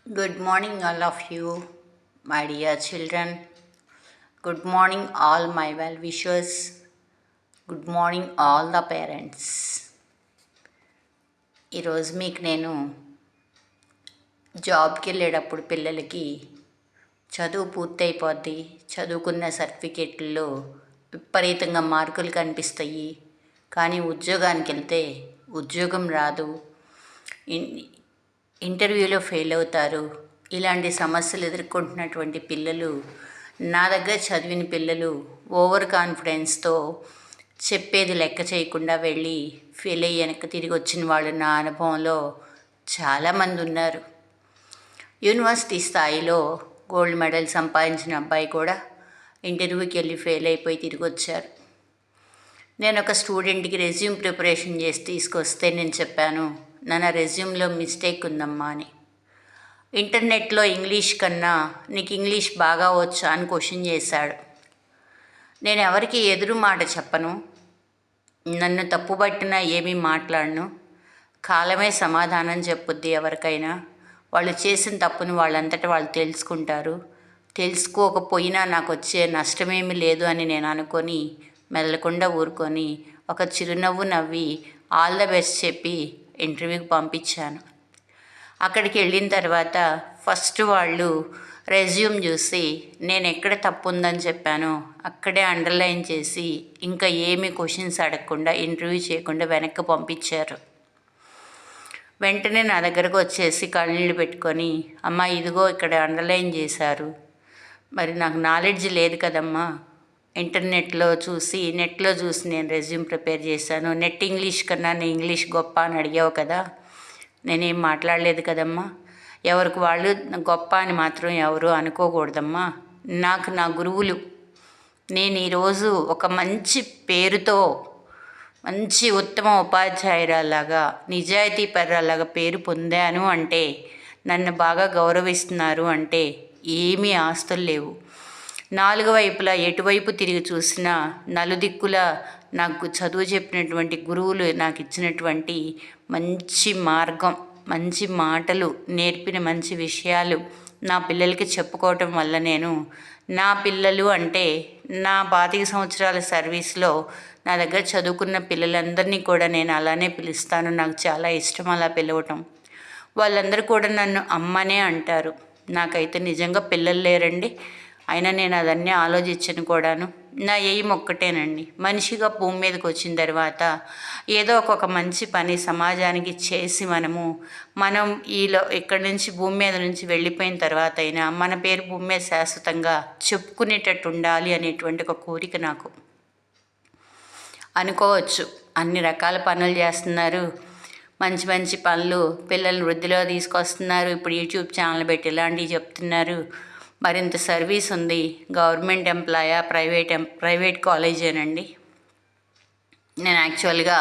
Good morning, all of you, my dear children. Good morning, all my well wishers. Good morning, all the parents. ఈరోజు మీకు నేను జాబ్కి వెళ్ళేటప్పుడు పిల్లలకి చదువు పూర్తయిపోద్ది, చదువుకున్న సర్టిఫికెట్లలో విపరీతంగా మార్కులు కనిపిస్తాయి, కానీ ఉద్యోగానికి వెళ్తే ఉద్యోగం రాదు, ఇంటర్వ్యూలో ఫెయిల్ అవుతారు. ఇలాంటి సమస్యలు ఎదుర్కొంటున్నటువంటి పిల్లలు, నా దగ్గర చదివిన పిల్లలు ఓవర్ కాన్ఫిడెన్స్తో చెప్పేది లెక్క చేయకుండా వెళ్ళి ఫెయిల్ అయ్యి వెనక్కి తిరిగి వచ్చిన వాళ్ళు నా అనుభవంలో చాలామంది ఉన్నారు. యూనివర్సిటీ స్థాయిలో గోల్డ్ మెడల్ సంపాదించిన అబ్బాయి కూడా ఇంటర్వ్యూకి వెళ్ళి ఫెయిల్ అయిపోయి తిరిగి వచ్చారు. నేను ఒక స్టూడెంట్కి రెజ్యూమ్ ప్రిపరేషన్ చేసి తీసుకొస్తే నేను చెప్పాను, నా రెజ్యూమ్లో మిస్టేక్ ఉందమ్మా అని. ఇంటర్నెట్లో ఇంగ్లీష్ కన్నా నీకు ఇంగ్లీష్ బాగా వచ్చా అని క్వశ్చన్ చేశాడు. నేను ఎవరికి ఎదురు మాట చెప్పను, నన్ను తప్పుబట్టినా ఏమీ మాట్లాడను. కాలమే సమాధానం చెప్పుద్ది ఎవరికైనా. వాళ్ళు చేసిన తప్పును వాళ్ళంతటా వాళ్ళు తెలుసుకుంటారు. తెలుసుకోకపోయినా నాకు వచ్చే నష్టమేమీ లేదు అని నేను అనుకొని మెదలకుండా ఊరుకొని ఒక చిరునవ్వు నవ్వి ఆల్ ద బెస్ట్ చెప్పి ఇంటర్వ్యూకి పంపించాను. అక్కడికి వెళ్ళిన తర్వాత ఫస్ట్ వాళ్ళు రెజ్యూమ్ చూసి నేను ఎక్కడ తప్పు ఉందని చెప్పానో అక్కడే అండర్లైన్ చేసి ఇంకా ఏమీ క్వశ్చన్స్ అడగకుండా ఇంటర్వ్యూ చేయకుండా వెనక్కి పంపించారు. వెంటనే నా దగ్గరకు వచ్చేసి కళ్ళనీళ్ళు పెట్టుకొని, అమ్మ ఇదిగో ఇక్కడ అండర్లైన్ చేశారు, మరి నాకు నాలెడ్జ్ లేదు కదమ్మా, నెట్లో చూసి నేను రెజ్యూమ్ ప్రిపేర్ చేశాను, నెట్ ఇంగ్లీష్ కన్నా నేను ఇంగ్లీష్ గొప్ప అని అడిగావు కదా, నేనేం మాట్లాడలేదు కదమ్మా, ఎవరికి వాళ్ళు గొప్ప అని మాత్రం ఎవరు అనుకోకూడదమ్మా, నాకు నా గురువులు, నేను ఈరోజు ఒక మంచి పేరుతో మంచి ఉత్తమ ఉపాధ్యాయురాలాగా నిజాయితీపరులాగా పేరు పొందాను అంటే, నన్ను బాగా గౌరవిస్తున్నారు అంటే ఏమీ ఆస్తులు లేవు. నాలుగు వైపులా ఎటువైపు తిరిగి చూసినా నలుదిక్కుల నాకు చదువు చెప్పినటువంటి గురువులు నాకు ఇచ్చినటువంటి మంచి మార్గం, మంచి మాటలు, నేర్పిన మంచి విషయాలు నా పిల్లలకి చెప్పుకోవటం వల్ల నేను నా పిల్లలు అంటే నా 25 సంవత్సరాల సర్వీస్లో నా దగ్గర చదువుకున్న పిల్లలందరినీ కూడా నేను అలానే పిలుస్తాను. నాకు చాలా ఇష్టం అలా పిలవటం. వాళ్ళందరూ కూడా నన్ను అమ్మనే అంటారు. నాకైతే నిజంగా పిల్లలు లేరండి, అయినా నేను అదన్నీ ఆలోచించను కూడాను. నా ఎయిమ్ ఒక్కటేనండి, మనిషిగా భూమి మీదకి వచ్చిన తర్వాత ఏదో ఒక మంచి పని సమాజానికి చేసి మనం ఇక్కడి నుంచి భూమి మీద నుంచి వెళ్ళిపోయిన తర్వాత అయినా మన పేరు భూమి మీద శాశ్వతంగా చెప్పుకునేటట్టు ఉండాలి అనేటువంటి ఒక కోరిక నాకు. అనుకోవచ్చు అన్ని రకాల పనులు చేస్తున్నారు, మంచి మంచి పనులు, పిల్లల్ని వృద్ధిలో తీసుకొస్తున్నారు, ఇప్పుడు యూట్యూబ్ ఛానల్ పెట్టి ఇలాంటివి చెప్తున్నారు, మరింత సర్వీస్ ఉంది, గవర్నమెంట్ ఎంప్లాయా ప్రైవేట్ కాలేజేనండి. నేను యాక్చువల్గా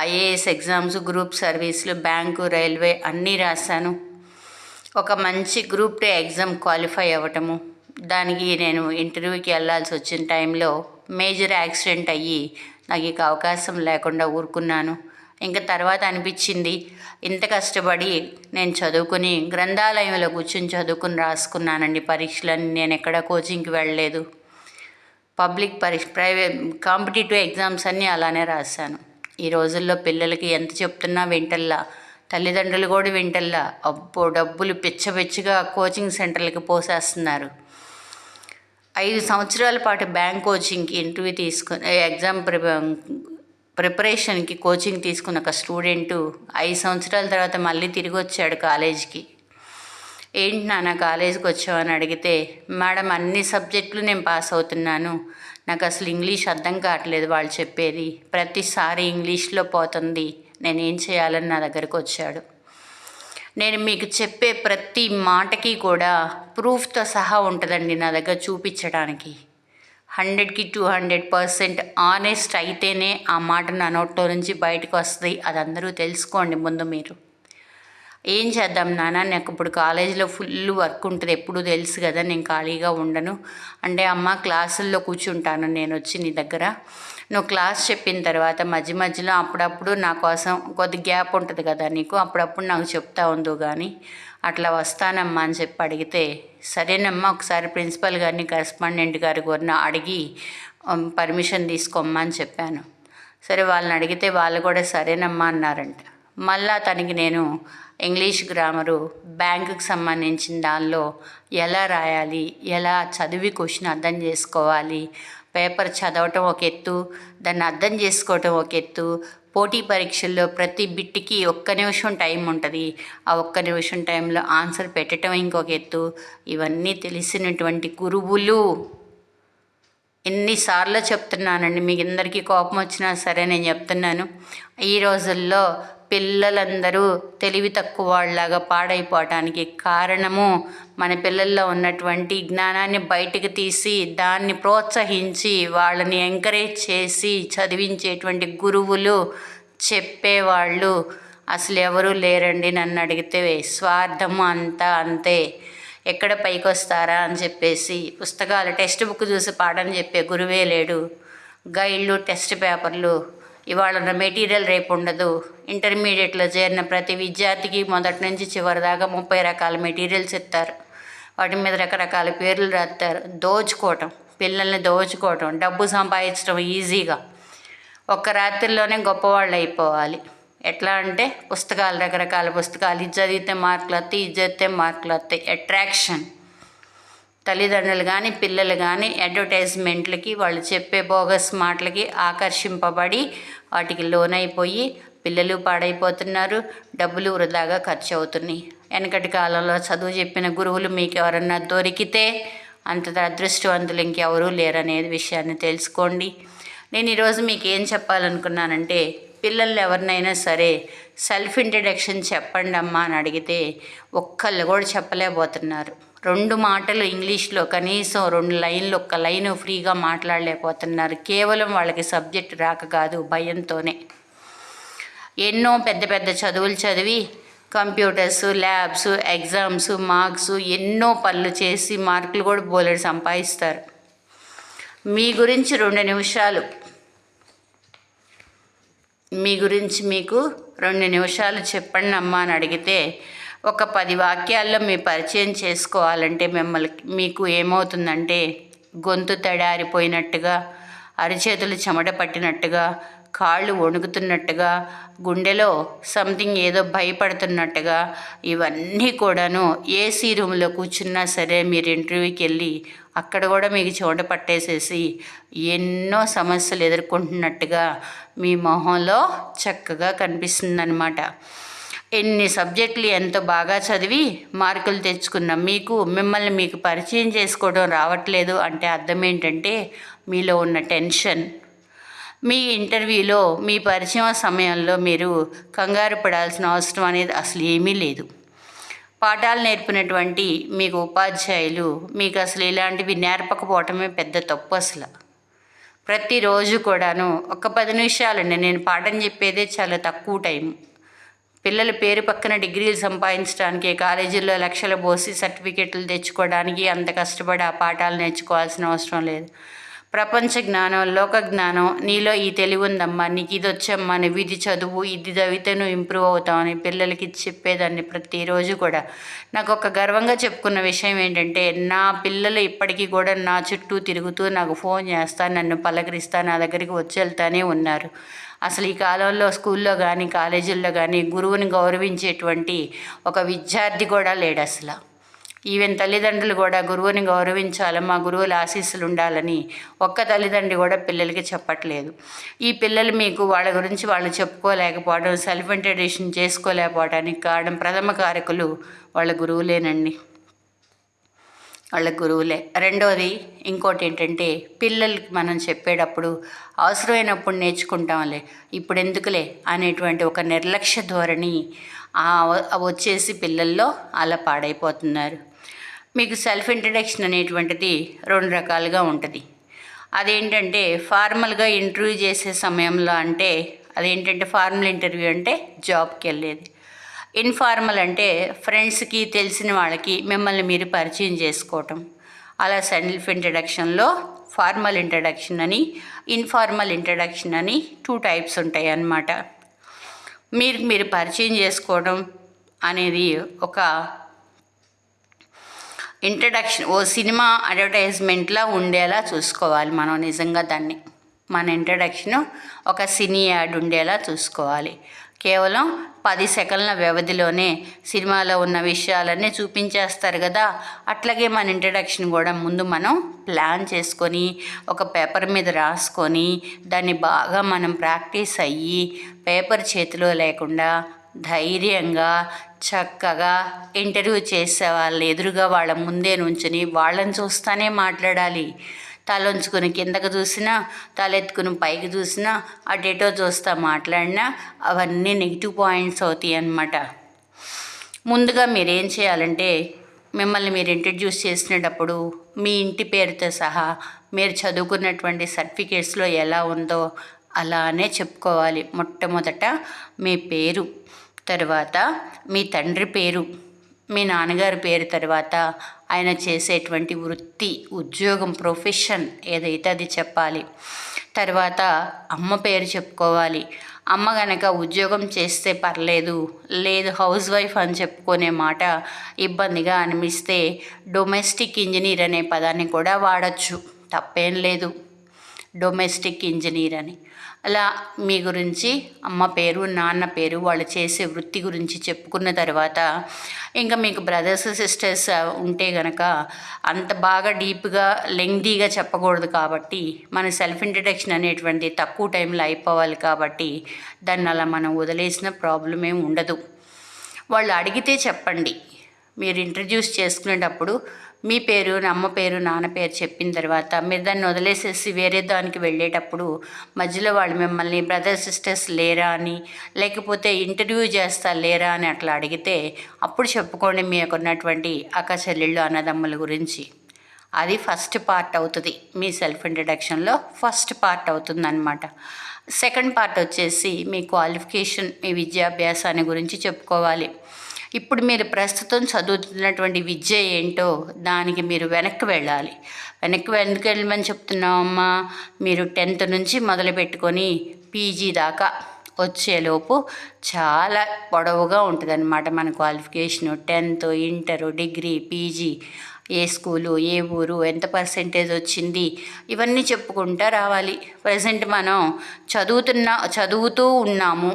ఐఏఎస్ ఎగ్జామ్స్, గ్రూప్ సర్వీసులు, బ్యాంకు, రైల్వే అన్నీ రాశాను. ఒక మంచి గ్రూప్ 2 ఎగ్జామ్ క్వాలిఫై అవ్వటము, దానికి నేను ఇంటర్వ్యూకి వెళ్ళాల్సి వచ్చిన టైంలో మేజర్ యాక్సిడెంట్ అయ్యి నాకు ఇక అవకాశం లేకుండా ఊరుకున్నాను. ఇంకా తర్వాత అనిపించింది, ఇంత కష్టపడి నేను చదువుకుని గ్రంథాలయంలో కూర్చొని చదువుకుని రాసుకున్నానండి పరీక్షలని. నేను ఎక్కడ కోచింగ్కి వెళ్ళలేదు. పబ్లిక్ ప్రైవేట్ కాంపిటేటివ్ ఎగ్జామ్స్ అన్నీ అలానే రాశాను. ఈ రోజుల్లో పిల్లలకి ఎంత చెప్తున్నా వింటల్లా, తల్లిదండ్రులు కూడా వింటల్లా. అబ్బో డబ్బులు పిచ్చగా కోచింగ్ సెంటర్లకి పోసేస్తున్నారు. 5 సంవత్సరాల పాటు బ్యాంక్ కోచింగ్కి ఇంటర్వ్యూ తీసుకుని ఎగ్జామ్ ప్రిపరేషన్కి కోచింగ్ తీసుకున్న ఒక స్టూడెంటు 5 సంవత్సరాల తర్వాత మళ్ళీ తిరిగి వచ్చాడు కాలేజీకి. ఏంటి నాన్న కాలేజీకి వచ్చావని అడిగితే, మేడం అన్ని సబ్జెక్టులు నేను పాస్ అవుతున్నాను, నాకు అసలు ఇంగ్లీష్ అర్థం కావట్లేదు, వాళ్ళు చెప్పేది ప్రతిసారి ఇంగ్లీష్లో పోతుంది, నేనేం చేయాలని నా దగ్గరకు వచ్చాడు. నేను మీకు చెప్పే ప్రతి మాటకి కూడా ప్రూఫ్తో సహా ఉంటుందండి నా దగ్గర చూపించడానికి. 100కి 200% ఆనెస్ట్ అయితేనే ఆ మాట నా నోట్లో నుంచి బయటకు వస్తుంది. అది అందరూ తెలుసుకోండి ముందు మీరు. ఏం చేద్దాం నాన్న, నాకు ఇప్పుడు కాలేజీలో ఫుల్ వర్క్ ఉంటుంది, ఎప్పుడు తెలుసు కదా నేను ఖాళీగా ఉండను అంటే, అమ్మ క్లాసుల్లో కూర్చుంటాను నేను వచ్చి నీ దగ్గర, నువ్వు క్లాస్ చెప్పిన తర్వాత మధ్య మధ్యలో అప్పుడప్పుడు నా కోసం కొద్ది గ్యాప్ ఉంటుంది కదా నీకు, అప్పుడప్పుడు నాకు చెప్తా ఉందో కానీ అట్లా వస్తానమ్మా అని చెప్పి అడిగితే, సరేనమ్మా ఒకసారి ప్రిన్సిపల్ గారిని కరెస్పాండెంట్ గారి గారిని అడిగి పర్మిషన్ తీసుకోమ్మా అని చెప్పాను. సరే వాళ్ళని అడిగితే వాళ్ళు కూడా సరేనమ్మా అన్నారంట. మళ్ళా తనకి నేను ఇంగ్లీష్ గ్రామరు బ్యాంకుకి సంబంధించిన దానిలో ఎలా రాయాలి, ఎలా చదివి క్వశ్చన్ అర్థం చేసుకోవాలి, పేపర్ చదవటం ఒక ఎత్తు, దాన్ని అర్థం చేసుకోవటం ఒక ఎత్తు, పోటీ పరీక్షల్లో ప్రతి బిట్కి 1 నిమిషం టైం ఉంటుంది, ఆ 1 నిమిషం టైంలో ఆన్సర్ పెట్టడం ఇంకొక ఎత్తు. ఇవన్నీ తెలిసినటువంటి గురువులు ఎన్నిసార్లు చెప్తున్నానండి, మీకు అందరికీ కోపం వచ్చినా సరే నేను చెప్తున్నాను. ఈ రోజుల్లో పిల్లలందరూ తెలివి తక్కువ వాళ్ళలాగా పాడైపోవటానికి కారణము మన పిల్లల్లో ఉన్నటువంటి జ్ఞానాన్ని బయటికి తీసి దాన్ని ప్రోత్సహించి వాళ్ళని ఎంకరేజ్ చేసి చదివించేటువంటి గురువులు చెప్పేవాళ్ళు అసలు ఎవరూ లేరండి. నన్ను అడిగితే స్వార్థము అంతా అంతే. ఎక్కడ పైకి వస్తారా అని చెప్పేసి పుస్తకాలు టెక్స్ట్ బుక్ చూసి పాఠం చెప్పే గురువే లేడు. గైడ్లు, టెస్ట్ పేపర్లు, ఇవాళ ఉన్న మెటీరియల్ రేపు ఉండదు. ఇంటర్మీడియట్లో చేరిన ప్రతి విద్యార్థికి మొదటి నుంచి చివరి దాకా 30 రకాల మెటీరియల్స్ ఇస్తారు. వాటి మీద రకరకాల పేర్లు రాస్తారు. దోచుకోవటం, పిల్లల్ని దోచుకోవటం, డబ్బు సంపాదించడం ఈజీగా. ఒక్క రాత్రిలోనే గొప్పవాళ్ళు అయిపోవాలి. ఎట్లా అంటే పుస్తకాలు, రకరకాల పుస్తకాలు, ఇది చదివితే మార్కులు వస్తాయి, ఇది చదివితే మార్కులు వస్తాయి. అట్రాక్షన్. తల్లిదండ్రులు కానీ పిల్లలు కానీ అడ్వర్టైజ్మెంట్లకి, వాళ్ళు చెప్పే బోగస్ మాటలకి ఆకర్షింపబడి వాటికి లోనైపోయి పిల్లలు పాడైపోతున్నారు, డబ్బులు వృధాగా ఖర్చు అవుతున్నాయి. వెనకటి కాలంలో చదువు చెప్పిన గురువులు మీకు ఎవరన్నా దొరికితే అంత అదృష్టవంతులు ఇంకెవరూ లేరనేది విషయాన్ని తెలుసుకోండి. నేను ఈరోజు మీకు ఏం చెప్పాలనుకున్నానంటే, పిల్లలు ఎవరినైనా సరే సెల్ఫ్ ఇంట్రడక్షన్ చెప్పండి అమ్మా అని అడిగితే ఒక్కళ్ళు కూడా చెప్పలేకపోతున్నారు. 2 మాటలు ఇంగ్లీష్లో కనీసం 2 లైన్లు, 1 లైను ఫ్రీగా మాట్లాడలేకపోతున్నారు. కేవలం వాళ్ళకి సబ్జెక్ట్ రాక కాదు, భయంతోనే. ఎన్నో పెద్ద పెద్ద చదువులు చదివి కంప్యూటర్స్, ల్యాబ్స్, ఎగ్జామ్స్, మార్క్స్ ఎన్నో పనులు చేసి మార్కులు కూడా బోలెడు సంపాదిస్తారు. మీ గురించి 2 నిమిషాలు, మీ గురించి మీకు 2 నిమిషాలు చెప్పండి అమ్మా అని అడిగితే ఒక 10 వాక్యాల్లో మీ పరిచయం చేసుకోవాలంటే మీకు ఏమవుతుందంటే గొంతు తడారిపోయినట్టుగా, అరిచేతులు చెమట పట్టినట్టుగా, కాళ్ళు వణుకుతున్నట్టుగా, గుండెలో సంథింగ్ ఏదో భయపడుతున్నట్టుగా, ఇవన్నీ కూడాను ఏసీ రూమ్లో కూర్చున్నా సరే మీరు ఇంటర్వ్యూకి వెళ్ళి అక్కడ కూడా మీకు చెమట పట్టేసేసి ఎన్నో సమస్యలు ఎదుర్కొంటున్నట్టుగా మీ మొహంలో చక్కగా కనిపిస్తుందన్నమాట. ఎన్ని సబ్జెక్టులు ఎంతో బాగా చదివి మార్కులు తెచ్చుకున్న మిమ్మల్ని మీకు పరిచయం చేసుకోవడం రావట్లేదు అంటే అర్థం ఏంటంటే మీలో ఉన్న టెన్షన్. మీ ఇంటర్వ్యూలో మీ పరిచయం సమయంలో మీరు కంగారు పడాల్సిన అవసరం అనేది అసలు ఏమీ లేదు. పాఠాలు నేర్పినటువంటి మీకు ఉపాధ్యాయులు మీకు అసలు ఇలాంటివి నేర్పకపోవటమే పెద్ద తప్పు. అసలు ప్రతిరోజు కూడాను ఒక 10 నిమిషాలండి, నేను పాఠం చెప్పేదే చాలా తక్కువ టైం. పిల్లల పేరు పక్కన డిగ్రీలు సంపాదించడానికి కాలేజీల్లో లక్షలు పోసి సర్టిఫికెట్లు తెచ్చుకోవడానికి అంత కష్టపడి ఆ పాఠాలు నేర్చుకోవాల్సిన అవసరం లేదు. ప్రపంచ జ్ఞానం, లోక జ్ఞానం, నీలో ఈ తెలివి ఉందమ్మా, నీకు ఇది వచ్చమ్మా, నువ్వు ఇది చదువు, ఇది చదివితే నువ్వు ఇంప్రూవ్ అవుతావని పిల్లలకి చెప్పేదాన్ని ప్రతిరోజు కూడా. నాకు ఒక గర్వంగా చెప్పుకున్న విషయం ఏంటంటే, నా పిల్లలు ఇప్పటికీ కూడా నా చుట్టూ తిరుగుతూ నాకు ఫోన్ చేస్తా, నన్ను పలకరిస్తా, నా దగ్గరికి వచ్చి వెళ్తానే ఉన్నారు. అసలు ఈ కాలంలో స్కూల్లో కానీ కాలేజీల్లో కానీ గురువుని గౌరవించేటువంటి ఒక విద్యార్థి కూడా లేడు అసలు. ఈవెన్ తల్లిదండ్రులు కూడా గురువుని గౌరవించాలి, మా గురువుల ఆశీస్సులు ఉండాలని ఒక్క తల్లిదండ్రి కూడా పిల్లలకి చెప్పట్లేదు. ఈ పిల్లలు మీకు వాళ్ళ గురించి వాళ్ళు చెప్పుకోలేకపోవడం, సెల్ఫ్ ఇంట్రడక్షన్ చేసుకోలేకపోవడానికి కారణం ప్రథమ కారకులు వాళ్ళ గురువులేనండి, వాళ్ళ గురువులే. రెండోది ఇంకోటి ఏంటంటే, పిల్లలకి మనం చెప్పేటప్పుడు అవసరమైనప్పుడు నేర్చుకుంటాంలే, ఇప్పుడు ఎందుకులే అనేటువంటి ఒక నిర్లక్ష్య ధోరణి వచ్చేసి పిల్లల్లో అలా పాడైపోతున్నారు. మీకు సెల్ఫ్ ఇంట్రడక్షన్ అనేటువంటిది 2 రకాలుగా ఉంటుంది. అదేంటంటే ఫార్మల్గా ఇంటర్వ్యూ చేసే సమయంలో, అంటే అదేంటంటే ఫార్మల్ ఇంటర్వ్యూ అంటే జాబ్కి వెళ్ళేది. ఇన్ఫార్మల్ అంటే ఫ్రెండ్స్కి తెలిసిన వాళ్ళకి మిమ్మల్ని మీరు పరిచయం చేసుకోవటం. అలా సెల్ఫ్ ఇంట్రడక్షన్లో ఫార్మల్ ఇంట్రడక్షన్ అని, ఇన్ఫార్మల్ ఇంట్రడక్షన్ అని 2 టైప్స్ ఉంటాయి అన్నమాట. మీరు పరిచయం చేసుకోవడం అనేది ఒక ఇంట్రడక్షన్, ఓ సినిమా అడ్వర్టైజ్మెంట్లా ఉండేలా చూసుకోవాలి మనం. నిజంగా దాన్ని మన ఇంట్రడక్షను ఒక సినీ యాడ్ ఉండేలా చూసుకోవాలి. కేవలం 10 సెకండ్ల వ్యవధిలోనే సినిమాలో ఉన్న విషయాలన్నీ చూపించేస్తారు కదా, అట్లాగే మన ఇంట్రడక్షన్ కూడా ముందు మనం ప్లాన్ చేసుకొని ఒక పేపర్ మీద రాసుకొని దాన్ని బాగా మనం ప్రాక్టీస్ అయ్యి పేపర్ చేతిలో లేకుండా ధైర్యంగా చక్కగా ఇంటర్వ్యూ చేసే వాళ్ళ ఎదురుగా వాళ్ళ ముందే నుంచుని వాళ్ళని చూస్తానే మాట్లాడాలి. తలొంచుకుని కిందకు చూసినా, తలెత్తుకుని పైకి చూసినా, అటేటో చూస్తా మాట్లాడినా అవన్నీ నెగిటివ్ పాయింట్స్ అవుతాయి అన్నమాట. ముందుగా మీరేం చేయాలంటే, మిమ్మల్ని మీరు ఇంట్రడ్యూస్ చేసినప్పుడు మీ ఇంటి పేరుతో సహా మీరు చదువుకున్నటువంటి సర్టిఫికేట్స్లో ఎలా ఉందో అలానే చెప్పుకోవాలి. మొట్టమొదట మీ పేరు, తర్వాత మీ తండ్రి పేరు, మీ నాన్నగారి పేరు, తర్వాత ఆయన చేసేటువంటి వృత్తి, ఉద్యోగం, ప్రొఫెషన్ ఏదైతే అది చెప్పాలి. తర్వాత అమ్మ పేరు చెప్పుకోవాలి. అమ్మ కనుక ఉద్యోగం చేస్తే పర్లేదు, లేదు హౌస్ వైఫ్ అని చెప్పుకునే మాట ఇబ్బందిగా అనిపిస్తే డొమెస్టిక్ ఇంజనీర్ అనే పదాన్ని కూడా వాడచ్చు, తప్పేం లేదు. డొమెస్టిక్ ఇంజనీర్ అని అలా మీ గురించి అమ్మ పేరు, నాన్న పేరు, వాళ్ళు చేసే వృత్తి గురించి చెప్పుకున్న తర్వాత ఇంకా మీకు బ్రదర్స్ సిస్టర్స్ ఉంటే గనక అంత బాగా డీప్గా లెంగ్దీగా చెప్పకూడదు కాబట్టి మన సెల్ఫ్ ఇంట్రడక్షన్ అనేటువంటి తక్కువ టైంలో అయిపోవాలి కాబట్టి దాన్ని అలా మనం వదిలేసిన ప్రాబ్లం ఏమి ఉండదు. వాళ్ళు అడిగితే చెప్పండి. మీరు ఇంట్రడ్యూస్ చేసుకునేటప్పుడు మీ పేరు, అమ్మ పేరు, నాన్న పేరు చెప్పిన తర్వాత మీరు దాన్ని వదిలేసేసి వేరే దానికి వెళ్ళేటప్పుడు మధ్యలో వాళ్ళు మిమ్మల్ని బ్రదర్ సిస్టర్స్ లేరా అని, లేకపోతే ఇంటర్వ్యూ చేస్తా లేరా అని అట్లా అడిగితే అప్పుడు చెప్పుకోండి మీకు ఉన్నటువంటి అక్క చెల్లెళ్ళు అన్నదమ్ముల గురించి. అది ఫస్ట్ పార్ట్ అవుతుంది, మీ సెల్ఫ్ ఇంట్రడక్షన్లో ఫస్ట్ పార్ట్ అవుతుంది అన్నమాట. సెకండ్ పార్ట్ వచ్చేసి మీ క్వాలిఫికేషన్, మీ విద్యాభ్యాసాన్ని గురించి చెప్పుకోవాలి. ఇప్పుడు మీరు ప్రస్తుతం చదువుతున్నటువంటి విద్య ఏంటో దానికి మీరు వెనక్కి వెళ్ళాలి. వెనక్కి ఎందుకు వెళ్ళమని చెప్తున్నామమ్మా, మీరు 10th నుంచి మొదలు పెట్టుకొని పీజీ దాకా వచ్చేలోపు చాలా పొడవుగా ఉంటుందన్నమాట మన qualification. 10th, inter, degree, PG, ఏ స్కూలు, ఏ ఊరు, ఎంత పర్సెంటేజ్ వచ్చింది, ఇవన్నీ చెప్పుకుంటూ రావాలి. ప్రజెంట్ మనం చదువుతూ ఉన్నాము,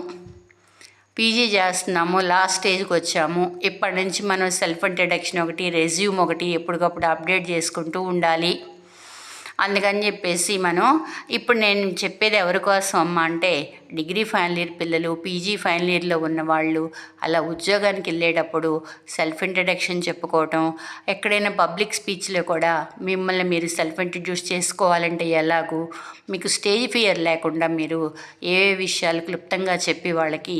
పీజీ చేస్తున్నాము, లాస్ట్ స్టేజ్కి వచ్చాము. ఇప్పటి నుంచి మనం సెల్ఫ్ ఇంట్రడక్షన్ ఒకటి, రెజ్యూమ్ ఒకటి ఎప్పటికప్పుడు అప్డేట్ చేసుకుంటూ ఉండాలి. అందుకని చెప్పేసి మనం ఇప్పుడు నేను చెప్పేది ఎవరి కోసం అమ్మ అంటే, డిగ్రీ ఫైనల్ ఇయర్ పిల్లలు, పీజీ ఫైనల్ ఇయర్లో ఉన్నవాళ్ళు అలా ఉద్యోగానికి వెళ్ళేటప్పుడు సెల్ఫ్ ఇంట్రడక్షన్ చెప్పుకోవటం, ఎక్కడైనా పబ్లిక్ స్పీచ్లో కూడా మిమ్మల్ని మీరు సెల్ఫ్ ఇంట్రడ్యూస్ చేసుకోవాలంటే ఎలాగూ మీకు స్టేజ్ ఫియర్ లేకుండా మీరు ఏ విషయాలు క్లుప్తంగా చెప్పి వాళ్ళకి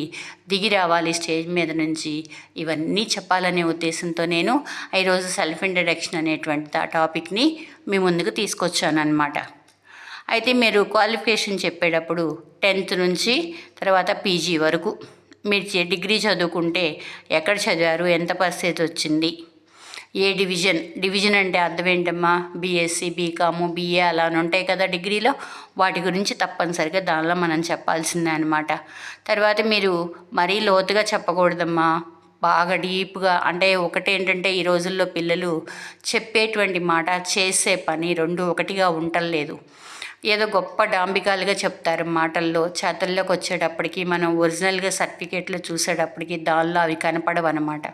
దిగి రావాలి స్టేజ్ మీద నుంచి, ఇవన్నీ చెప్పాలనే ఉద్దేశంతో నేను ఈరోజు సెల్ఫ్ ఇంట్రడక్షన్ అనేటువంటి ఆ టాపిక్ని మీ ముందుకు తీసుకొచ్చాను అన్నమాట. అయితే మీరు క్వాలిఫికేషన్ చెప్పేటప్పుడు 10th నుంచి తర్వాత పీజీ వరకు మీరు డిగ్రీ చదువుకుంటే ఎక్కడ చదివారు, ఎంత పర్సెంటేజ్ వచ్చింది, ఏ డివిజన్ అంటే అర్థం ఏంటమ్మా, బీఎస్సీ, బీకాము, బీఏ అలా ఉంటాయి కదా డిగ్రీలో, వాటి గురించి తప్పనిసరిగా దానిలో మనం చెప్పాల్సిందే అనమాట. తర్వాత మీరు మరీ లోతుగా చెప్పకూడదమ్మా, బాగా డీప్గా. అంటే ఒకటేంటంటే ఈ రోజుల్లో పిల్లలు చెప్పేటువంటి మాట, చేసే పని రెండు ఒకటిగా ఉండలేదు. ఏదో గొప్ప డాంబికాలుగా చెప్తారు మాటల్లో, చేతల్లోకి వచ్చేటప్పటికి మనం ఒరిజినల్గా సర్టిఫికేట్లు చూసేటప్పటికి దానిలో అవి కనపడవన్నమాట.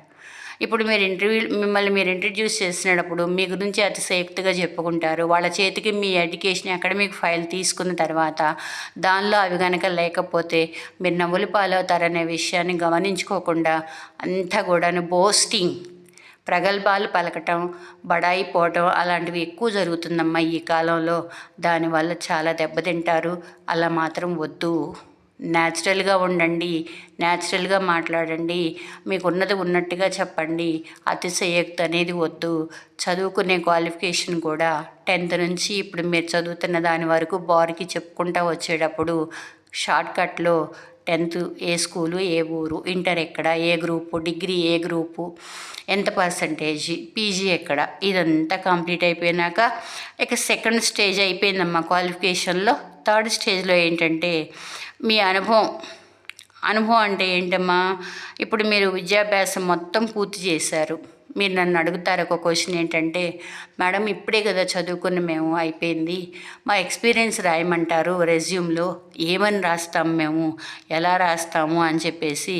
ఇప్పుడు మిమ్మల్ని మీరు ఇంట్రడ్యూస్ చేసినప్పుడు మీ గురించి అతిశయోక్తిగా చెప్పుకుంటారు. వాళ్ళ చేతికి మీ ఎడ్యుకేషన్ అకాడమిక్ ఫైల్ తీసుకున్న తర్వాత దానిలో అవి కనుక లేకపోతే మీరు నవ్వులు పాలవుతారనే విషయాన్ని గమనించుకోకుండా అంతా కూడాను బోస్టింగ్, ప్రగల్భాలు పలకటం, బడాయి పోవటం అలాంటివి ఎక్కువ జరుగుతుందమ్మా ఈ కాలంలో. దానివల్ల చాలా దెబ్బతింటారు. అలా మాత్రం వద్దు. న్యాచురల్గా ఉండండి, న్యాచురల్గా మాట్లాడండి, మీకున్నది ఉన్నట్టుగా చెప్పండి. అతిశయోక్తి అనేది వద్దు. చదువుకునే క్వాలిఫికేషన్ కూడా 10th నుంచి ఇప్పుడు మీరు చదువుతున్న దాని వరకు బార్కి చెప్పుకుంటూ వచ్చేటప్పుడు షార్ట్కట్లో 10th ఏ స్కూలు, ఏ ఊరు, ఇంటర్ ఎక్కడ, ఏ గ్రూపు, డిగ్రీ ఏ గ్రూపు, ఎంత పర్సంటేజ్, పీజీ ఎక్కడ, ఇదంతా కంప్లీట్ అయిపోయినాక ఇక సెకండ్ స్టేజ్ అయిపోయిందమ్మా క్వాలిఫికేషన్లో. థర్డ్ స్టేజ్లో ఏంటంటే మీ అనుభవం అంటే ఏంటమ్మా, ఇప్పుడు మీరు విద్యాభ్యాసం మొత్తం పూర్తి చేశారు. మీరు నన్ను అడుగుతారు ఒక క్వశ్చన్ ఏంటంటే, మేడం ఇప్పుడే కదా చదువుకుని మేము అయిపోయింది, మా ఎక్స్పీరియన్స్ రాయమంటారు రెజ్యూమ్లో, ఏమని రాస్తాము మేము, ఎలా రాస్తాము అని చెప్పేసి,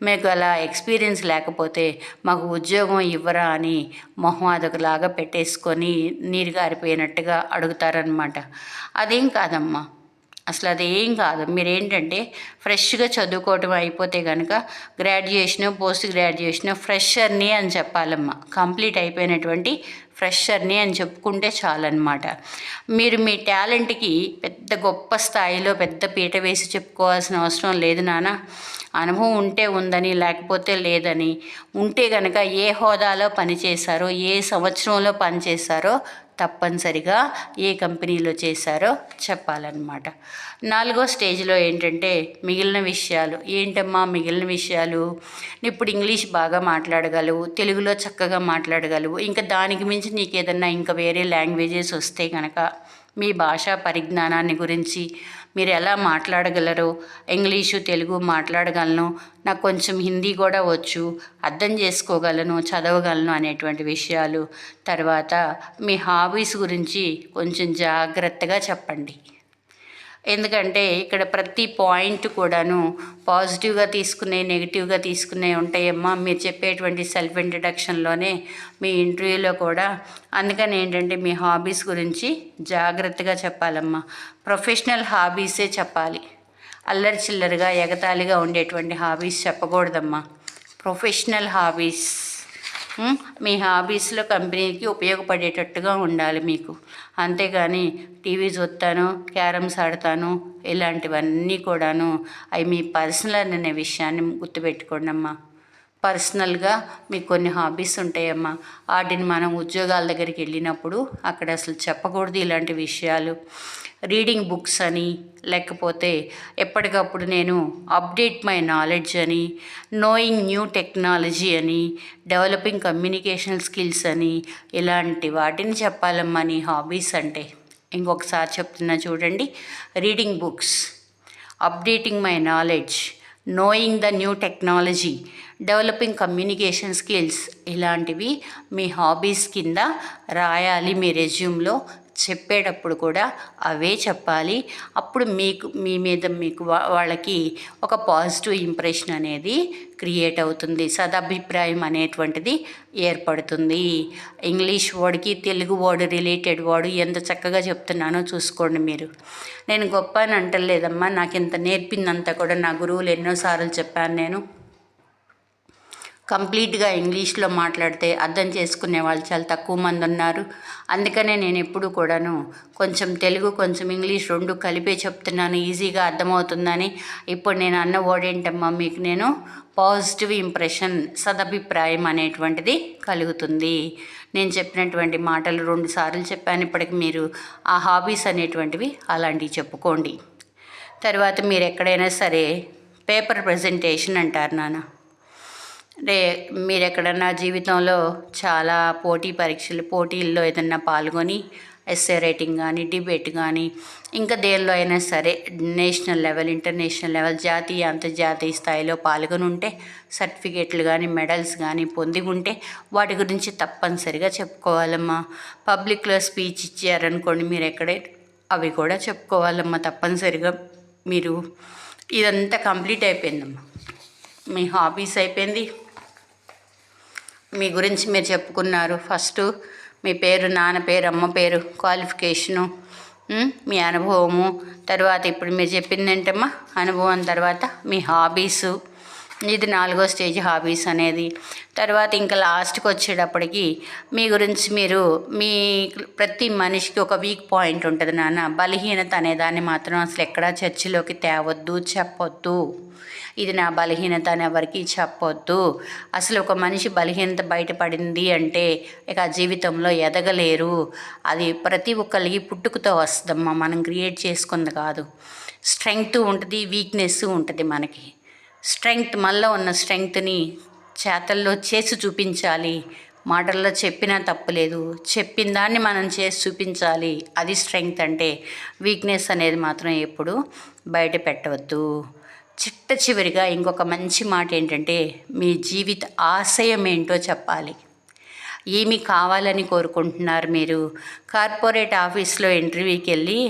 మీకు అలా ఎక్స్పీరియన్స్ లేకపోతే మాకు ఉద్యోగం ఇవ్వరా అని మొహం అదొకలాగా పెట్టేసుకొని నీరు గారిపోయినట్టుగా అడుగుతారనమాట. అదేం కాదమ్మా, అసలు అది ఏం కాదు. మీరేంటంటే ఫ్రెష్గా చదువుకోవటం అయిపోతే కనుక గ్రాడ్యుయేషను, పోస్ట్ గ్రాడ్యుయేషను ఫ్రెషర్ని అని చెప్పాలమ్మా. కంప్లీట్ అయిపోయినటువంటి ఫ్రెషర్ని అని చెప్పుకుంటే చాలన్నమాట. మీరు మీ టాలెంట్కి పెద్ద గొప్ప స్థాయిలో పెద్ద పీట వేసి చెప్పుకోవాల్సిన అవసరం లేదు నాన్న. అనుభవం ఉంటే ఉందని, లేకపోతే లేదని, ఉంటే కనుక ఏ హోదాలో పనిచేశారో, ఏ సంవత్సరంలో పనిచేశారో, తప్పనిసరిగా ఏ కంపెనీలో చేశారో చెప్పాలన్నమాట. 4వ స్టేజ్లో ఏంటంటే మిగిలిన విషయాలు. ఏంటమ్మా మిగిలిన విషయాలు? ఇప్పుడు ఇంగ్లీష్ బాగా మాట్లాడగలవు, తెలుగులో చక్కగా మాట్లాడగలవు, ఇంకా దానికి మించి నీకు ఏదన్నా ఇంకా వేరే లాంగ్వేజెస్ వస్తే కనుక మీ భాషా పరిజ్ఞానాన్ని గురించి మీరు ఎలా మాట్లాడగలరో, ఇంగ్లీషు తెలుగు మాట్లాడగలను, నాకు కొంచెం హిందీ కూడా వచ్చు, అర్థం చేసుకోగలను, చదవగలను అనేటువంటి విషయాలు. తర్వాత మీ హాబీస్ గురించి కొంచెం జాగ్రత్తగా చెప్పండి. ఎందుకంటే ఇక్కడ ప్రతి పాయింట్ కూడాను పాజిటివ్గా తీసుకునే, నెగిటివ్గా తీసుకునే ఉంటాయమ్మా మీరు చెప్పేటువంటి సెల్ఫ్ ఇంట్రడక్షన్లోనే, మీ ఇంటర్వ్యూలో కూడా. అందుకని ఏంటంటే మీ హాబీస్ గురించి జాగ్రత్తగా చెప్పాలమ్మా. ప్రొఫెషనల్ హాబీసే చెప్పాలి. అల్లరి చిల్లరగా ఎగతాళిగా ఉండేటువంటి హాబీస్ చెప్పకూడదమ్మా. ప్రొఫెషనల్ హాబీస్, మీ హాబీస్లో కంపెనీకి ఉపయోగపడేటట్టుగా ఉండాలి మీకు. అంతేగాని టీవీ చూస్తాను, క్యారమ్స్ ఆడతాను, ఇలాంటివన్నీ కూడాను అవి మీ పర్సనల్ అనే విషయాన్ని గుర్తుపెట్టుకోండి అమ్మా. పర్సనల్గా మీకు కొన్ని హాబీస్ ఉంటాయమ్మా, వాటిని మనం ఉద్యోగాల దగ్గరికి వెళ్ళినప్పుడు అక్కడ అసలు చెప్పకూడదు ఇలాంటి విషయాలు. రీడింగ్ బుక్స్ అని, లేకపోతే ఎప్పటికప్పుడు నేను అప్డేట్ మై నాలెడ్జ్ అని, నోయింగ్ న్యూ టెక్నాలజీ అని, డెవలపింగ్ కమ్యూనికేషన్ స్కిల్స్ అని, ఇలాంటి వాటిని చెప్పాలమ్మా నీ హాబీస్ అంటే. ఇంకొకసారి చెప్తున్నా చూడండి. Reading books, updating my knowledge, knowing the new technology, developing communication skills, ఇలాంటివి మీ హాబీస్ కింద రాయాలి మీ రెజ్యూమ్లో. చెప్పేటప్పుడు కూడా అవే చెప్పాలి. అప్పుడు మీ మీద వాళ్ళకి ఒక పాజిటివ్ ఇంప్రెషన్ అనేది క్రియేట్ అవుతుంది, సదభిప్రాయం అనేటువంటిది ఏర్పడుతుంది. ఇంగ్లీష్ వర్డ్కి తెలుగు వర్డ్ రిలేటెడ్ వర్డ్ ఎంత చక్కగా చెప్తున్నానో చూసుకోండి మీరు. నేను గొప్ప అని అంటలేదమ్మా, నాకు ఇంత నేర్పిందంతా కూడా నా గురువులు ఎన్నోసార్లు చెప్పాను నేను. కంప్లీట్గా ఇంగ్లీష్లో మాట్లాడితే అర్థం చేసుకునే వాళ్ళు చాలా తక్కువ మంది ఉన్నారు. అందుకనే నేను ఎప్పుడు కూడాను కొంచెం తెలుగు కొంచెం ఇంగ్లీష్ రెండు కలిపే చెప్తున్నాను, ఈజీగా అర్థమవుతుందని. ఇప్పుడు నేను అన్న వర్డ్ ఏంటమ్మా, మీకు నేను పాజిటివ్ ఇంప్రెషన్, సదభిప్రాయం అనేటువంటిది కలుగుతుంది. నేను చెప్పినటువంటి మాటలు 2 సార్లు చెప్పాను ఇప్పటికి. మీరు ఆ హాబీస్ అనేటువంటివి అలాంటివి చెప్పుకోండి. తర్వాత మీరు ఎక్కడైనా సరే పేపర్ ప్రజెంటేషన్ అంటారు నాన్న. మీరు ఎక్కడన్నా జీవితంలో చాలా పోటీల్లో ఏదన్నా పాల్గొని ఎస్సే రైటింగ్ కానీ, డిబేట్ కానీ, ఇంకా దేనిలో అయినా సరే నేషనల్ లెవెల్, ఇంటర్నేషనల్ లెవెల్, జాతీయ అంతర్జాతీయ స్థాయిలో పాల్గొని ఉంటే, సర్టిఫికేట్లు కానీ, మెడల్స్ కానీ పొంది ఉంటే వాటి గురించి తప్పనిసరిగా చెప్పుకోవాలమ్మా. పబ్లిక్లో స్పీచ్ ఇచ్చారనుకోండి మీరు ఎక్కడే, అవి కూడా చెప్పుకోవాలమ్మా తప్పనిసరిగా. మీరు ఇదంతా కంప్లీట్ అయిపోయిందమ్మా. మీ హాబీస్ అయిపోయింది, మీ గురించి మీరు చెప్పుకున్నారు. ఫస్ట్ మీ పేరు, నాన్న పేరు, అమ్మ పేరు, క్వాలిఫికేషను, మీ అనుభవము, తర్వాత ఇప్పుడు మీరు చెప్పింది ఏంటమ్మా అనుభవం, తర్వాత మీ హాబీసు. ఇది 4వ స్టేజ్ హాబీస్ అనేది. తర్వాత ఇంకా లాస్ట్కి వచ్చేటప్పటికి మీ గురించి మీరు, మీ ప్రతి మనిషికి ఒక వీక్ పాయింట్ ఉంటుంది నాన్న. బలహీనత అనేదాన్ని మాత్రం అసలు ఎక్కడా చర్చలోకి తేవద్దు, చెప్పొద్దు. ఇది నా బలహీనత అని ఎవరికి చెప్పొద్దు. అసలు ఒక మనిషి బలహీనత బయటపడింది అంటే ఇక జీవితంలో ఎదగలేరు. అది ప్రతి ఒక్కరికి పుట్టుకతో వస్తుందమ్మా, మనం క్రియేట్ చేసుకుంది కాదు. స్ట్రెంగ్త్ ఉంటుంది, వీక్నెస్ ఉంటుంది మనకి. స్ట్రెంగ్త్ మనలో ఉన్న స్ట్రెంగ్త్ని చేతల్లో చేసి చూపించాలి. మాటల్లో చెప్పినా తప్పులేదు, చెప్పిన దాన్ని మనం చేసి చూపించాలి. అది స్ట్రెంగ్త్ అంటే. వీక్నెస్ అనేది మాత్రం ఎప్పుడు బయట పెట్టవద్దు. చిట్ట చివరిగా ఇంకొక మంచి మాట ఏంటంటే, మీ జీవిత ఆశయం ఏంటో చెప్పాలి. ఏమి కావాలని కోరుకుంటున్నారు మీరు? కార్పొరేట్ ఆఫీస్లో ఇంటర్వ్యూకి వెళ్ళి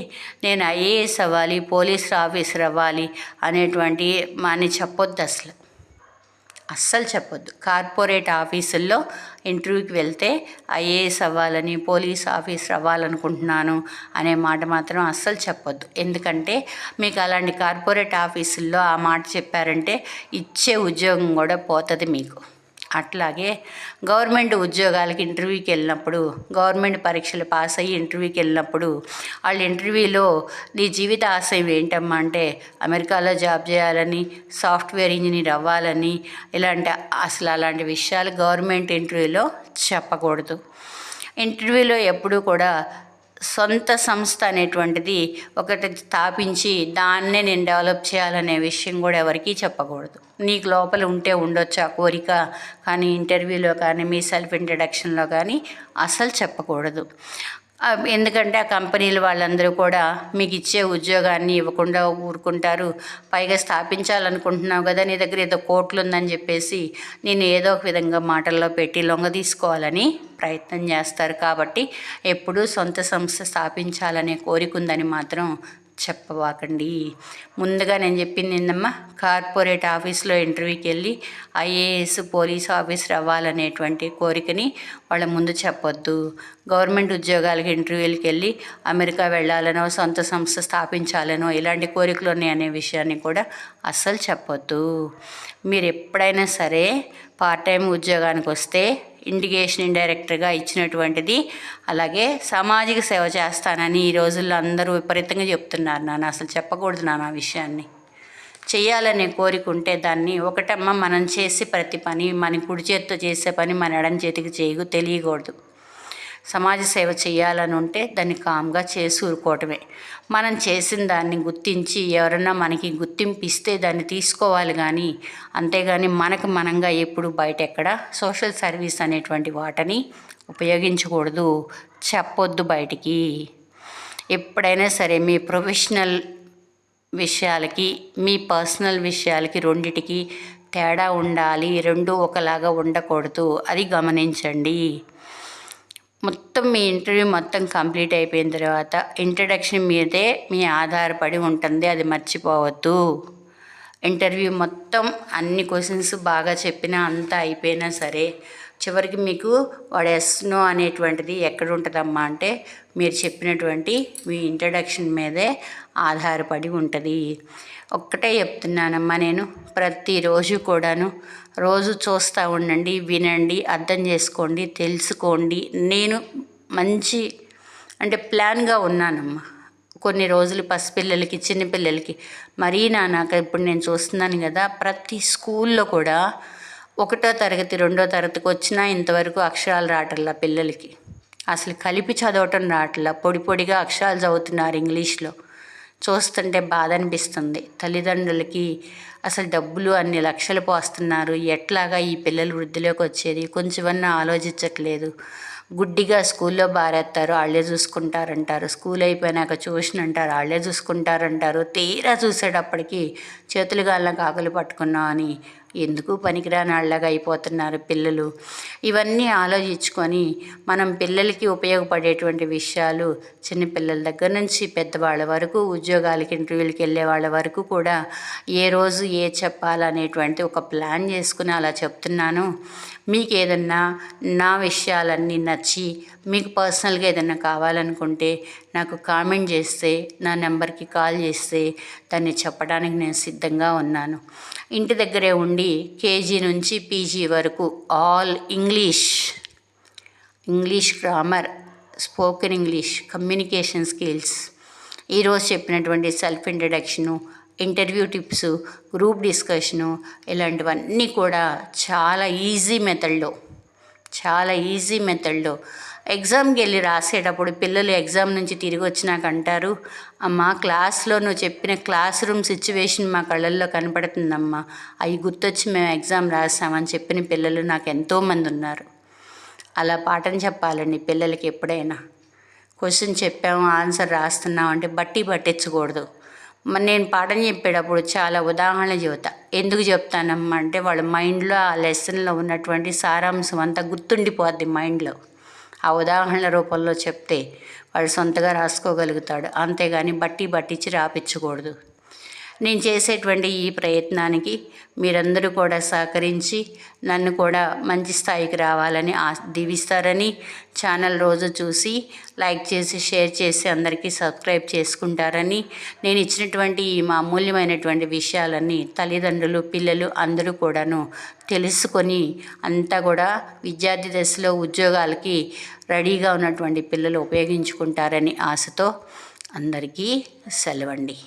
నేను ఐఏఎస్ అవ్వాలి, పోలీస్ ఆఫీసర్ అవ్వాలి అనేటువంటి అని చెప్పొద్దు. అస్సలు చెప్పొద్దు. కార్పొరేట్ ఆఫీసుల్లో ఇంటర్వ్యూకి వెళ్తే ఐఏఎస్ అవ్వాలని, పోలీస్ ఆఫీసర్ అవ్వాలనుకుంటున్నాను అనే మాట మాత్రం అస్సలు చెప్పొద్దు. ఎందుకంటే మీకు అలాంటి కార్పొరేట్ ఆఫీసుల్లో ఆ మాట చెప్పారంటే ఇచ్చే ఉద్యోగం కూడా పోతుంది మీకు. అట్లాగే గవర్నమెంట్ ఉద్యోగాలకి ఇంటర్వ్యూకి వెళ్ళినప్పుడు, గవర్నమెంట్ పరీక్షలు పాస్ అయ్యి ఇంటర్వ్యూకి వెళ్ళినప్పుడు వాళ్ళు ఇంటర్వ్యూలో నీ జీవిత ఆశయం ఏంటమ్మా అంటే అమెరికాలో జాబ్ చేయాలని, సాఫ్ట్వేర్ ఇంజనీర్ అవ్వాలని, అలాంటి విషయాలు గవర్నమెంట్ ఇంటర్వ్యూలో చెప్పకూడదు. ఇంటర్వ్యూలో ఎప్పుడూ కూడా సొంత సంస్థ అనేటువంటిది ఒకటి స్థాపించి దాన్నే నేను డెవలప్ చేయాలనే విషయం కూడా ఎవరికీ చెప్పకూడదు. నీకు లోపల ఉంటే ఉండొచ్చు ఆ కోరిక, కానీ ఇంటర్వ్యూలో కానీ మీ సెల్ఫ్ ఇంట్రడక్షన్లో కానీ అసలు చెప్పకూడదు. ఎందుకంటే ఆ కంపెనీలు వాళ్ళందరూ కూడా మీకు ఇచ్చే ఉద్యోగాన్ని ఇవ్వకుండా ఊరుకుంటారు. పైగా స్థాపించాలనుకుంటున్నావు కదా, నీ దగ్గర ఏదో కోట్లు ఉందని చెప్పేసి నేను ఏదో ఒక విధంగా మాటల్లో పెట్టి లొంగ తీసుకోవాలని ప్రయత్నం చేస్తారు. కాబట్టి ఎప్పుడూ సొంత సంస్థ స్థాపించాలనే కోరిక ఉందని మాత్రం చెప్పవాకండి. ముందుగా నేను చెప్పింది ఏందమ్మా, కార్పొరేట్ ఆఫీస్లో ఇంటర్వ్యూకి వెళ్ళి ఐఏఎస్, పోలీస్ ఆఫీసర్ అవ్వాలనేటువంటి కోరికని వాళ్ళ ముందు చెప్పొద్దు. గవర్నమెంట్ ఉద్యోగాలకి ఇంటర్వ్యూలకి వెళ్ళి అమెరికా వెళ్ళాలనో, సొంత సంస్థ స్థాపించాలనో ఇలాంటి కోరికలు ఉన్నాయనే విషయాన్ని కూడా అస్సలు చెప్పొద్దు. మీరు ఎప్పుడైనా సరే పార్ట్ టైం ఉద్యోగానికి వస్తే ఇండికేషన్ ఇండైరెక్ట్గా ఇచ్చినటువంటిది, అలాగే సామాజిక సేవ చేస్తానని ఈ రోజుల్లో అందరూ విపరీతంగా చెప్తున్నారు. నాన్న అసలు చెప్పకూడదు నాన్న ఆ విషయాన్ని. చేయాలనే కోరిక ఉంటే దాన్ని ఒకటమ్మ మనం చేసే ప్రతి పని, మన కుడి చేతితో చేసే పని మన ఎడమ చేతికి తెలియకూడదు. సమాజ సేవ చేయాలని ఉంటే దాన్ని కామ్గా చేసి ఊరుకోవటమే. మనం చేసిన దాన్ని గుర్తించి ఎవరన్నా మనకి గుర్తింపు ఇస్తే దాన్ని తీసుకోవాలి, కానీ అంతేగాని మనకు మనంగా ఎప్పుడు బయట ఎక్కడ సోషల్ సర్వీస్ అనేటువంటి వాటిని ఉపయోగించకూడదు, చెప్పొద్దు బయటికి. ఎప్పుడైనా సరే మీ ప్రొఫెషనల్ విషయాలకి, మీ పర్సనల్ విషయాలకి రెండిటికి తేడా ఉండాలి. రెండు ఒకలాగా ఉండకూడదు, అది గమనించండి. మొత్తం మీ ఇంటర్వ్యూ మొత్తం కంప్లీట్ అయిపోయిన తర్వాత ఇంట్రడక్షన్ మీదే మీ ఆధారపడి ఉంటుంది, అది మర్చిపోవద్దు. ఇంటర్వ్యూ మొత్తం అన్ని క్వశ్చన్స్ బాగా చెప్పినా అంతా అయిపోయినా సరే చివరికి మీకు వాడు ఎస్ నో అనేటువంటిది ఎక్కడ ఉంటుందమ్మా అంటే మీరు చెప్పినటువంటి మీ ఇంట్రడక్షన్ మీదే ఆధారపడి ఉంటుంది. ఒక్కటే చెప్తున్నానమ్మా నేను, ప్రతిరోజు కూడాను రోజు చూస్తూ ఉండండి, వినండి, అర్థం చేసుకోండి, తెలుసుకోండి. నేను మంచి ప్లాన్గా ఉన్నానమ్మా. కొన్ని రోజులు పసిపిల్లలకి, చిన్నపిల్లలకి మరీ నాకు ఇప్పుడు నేను చూస్తున్నాను కదా, ప్రతి స్కూల్లో కూడా 1వ తరగతి 2వ తరగతికి వచ్చినా ఇంతవరకు అక్షరాలు రావట్లా పిల్లలకి. అసలు కలిపి చదవటం రావట్లా, పొడి పొడిగా అక్షరాలు చదువుతున్నారు ఇంగ్లీష్లో. చూస్తుంటే బాధ అనిపిస్తుంది. తల్లిదండ్రులకి అసలు డబ్బులు అన్ని లక్షలు పోస్తున్నారు, ఎట్లాగా ఈ పిల్లలు వృద్ధిలోకి వచ్చేది కొంచెమన్నా ఆలోచించట్లేదు. గుడ్డిగా స్కూల్లో బారేస్తారు, వాళ్ళే చూసుకుంటారంటారు. స్కూల్ అయిపోయినాక ట్యూషన్ అంటారు, వాళ్ళే చూసుకుంటారంటారు. తీరా చూసేటప్పటికి చేతులు గాళ్ళకి ఆకలి పట్టుకున్నాం అని ఎందుకు పనికిరాని వాళ్ళగా అయిపోతున్నారు పిల్లలు. ఇవన్నీ ఆలోచించుకొని మనం పిల్లలకి ఉపయోగపడేటువంటి విషయాలు చిన్నపిల్లల దగ్గర నుంచి పెద్దవాళ్ళ వరకు, ఉద్యోగాలకి ఇంటర్వ్యూలకి వెళ్ళే వాళ్ళ వరకు కూడా ఏ రోజు ఏ చెప్పాలనేటువంటి ఒక ప్లాన్ చేసుకుని అలా చెప్తున్నాను. మీకు ఏదన్నా నా విషయాలన్నీ నచ్చి మీకు పర్సనల్గా ఏదన్నా కావాలనుకుంటే నాకు కామెంట్ చేస్తే, నా నెంబర్కి కాల్ చేస్తే దాన్ని చెప్పడానికి నేను సిద్ధంగా ఉన్నాను. ఇంటి దగ్గరే ఉండి కేజీ నుంచి పీజీ వరకు all English grammar, spoken English, communication skills, ఈరోజు చెప్పినటువంటి self introduction, interview tips, group discussion, ఇలాంటివన్నీ కూడా చాలా ఈజీ మెథడ్లో చాలా ఈజీ మెథడ్లో ఎగ్జామ్కి వెళ్ళి రాసేటప్పుడు పిల్లలు ఎగ్జామ్ నుంచి తిరిగి వచ్చినాక అంటారు, అమ్మా క్లాస్లో నువ్వు చెప్పిన క్లాస్ రూమ్ సిచ్యువేషన్ మా కళ్ళల్లో కనపడుతుందమ్మా, అవి గుర్తొచ్చి మేము ఎగ్జామ్ రాసామని చెప్పిన పిల్లలు నాకు ఎంతోమంది ఉన్నారు. అలా పాఠం చెప్పాలండి పిల్లలకి. ఎప్పుడైనా క్వశ్చన్ చెప్పాము ఆన్సర్ రాస్తున్నాం అంటే బట్టి పట్టించకూడదు. నేను పాఠం చెప్పేటప్పుడు చాలా ఉదాహరణలు చెబుతా. ఎందుకు చెప్తానమ్మా అంటే వాళ్ళ మైండ్లో ఆ లెసన్లో ఉన్నటువంటి సారాంశం అంతా గుర్తుండిపోద్ది మైండ్లో. ఆ ఉదాహరణల రూపంలో చెప్తే వాడు సొంతగా రాసుకోగలుగుతాడు. అంతేగాని బట్టి పట్టించి రాపించకూడదు. నేను చేసేటువంటి ఈ ప్రయత్నానికి మీరందరూ కూడా సహకరించి నన్ను కూడా మంచి స్థాయికి రావాలని దీవిస్తారని, ఛానల్ రోజు చూసి లైక్ చేసి షేర్ చేసి అందరికీ సబ్స్క్రైబ్ చేసుకుంటారని, నేను ఇచ్చినటువంటి ఈ మా అమూల్యమైనటువంటి విషయాలన్నీ తల్లిదండ్రులు పిల్లలు అందరూ కూడాను తెలుసుకొని అంతా కూడా విద్యార్థి దశలో ఉద్యోగాలకి రెడీగా ఉన్నటువంటి పిల్లలు ఉపయోగించుకుంటారని ఆశతో అందరికీ సెలవండి.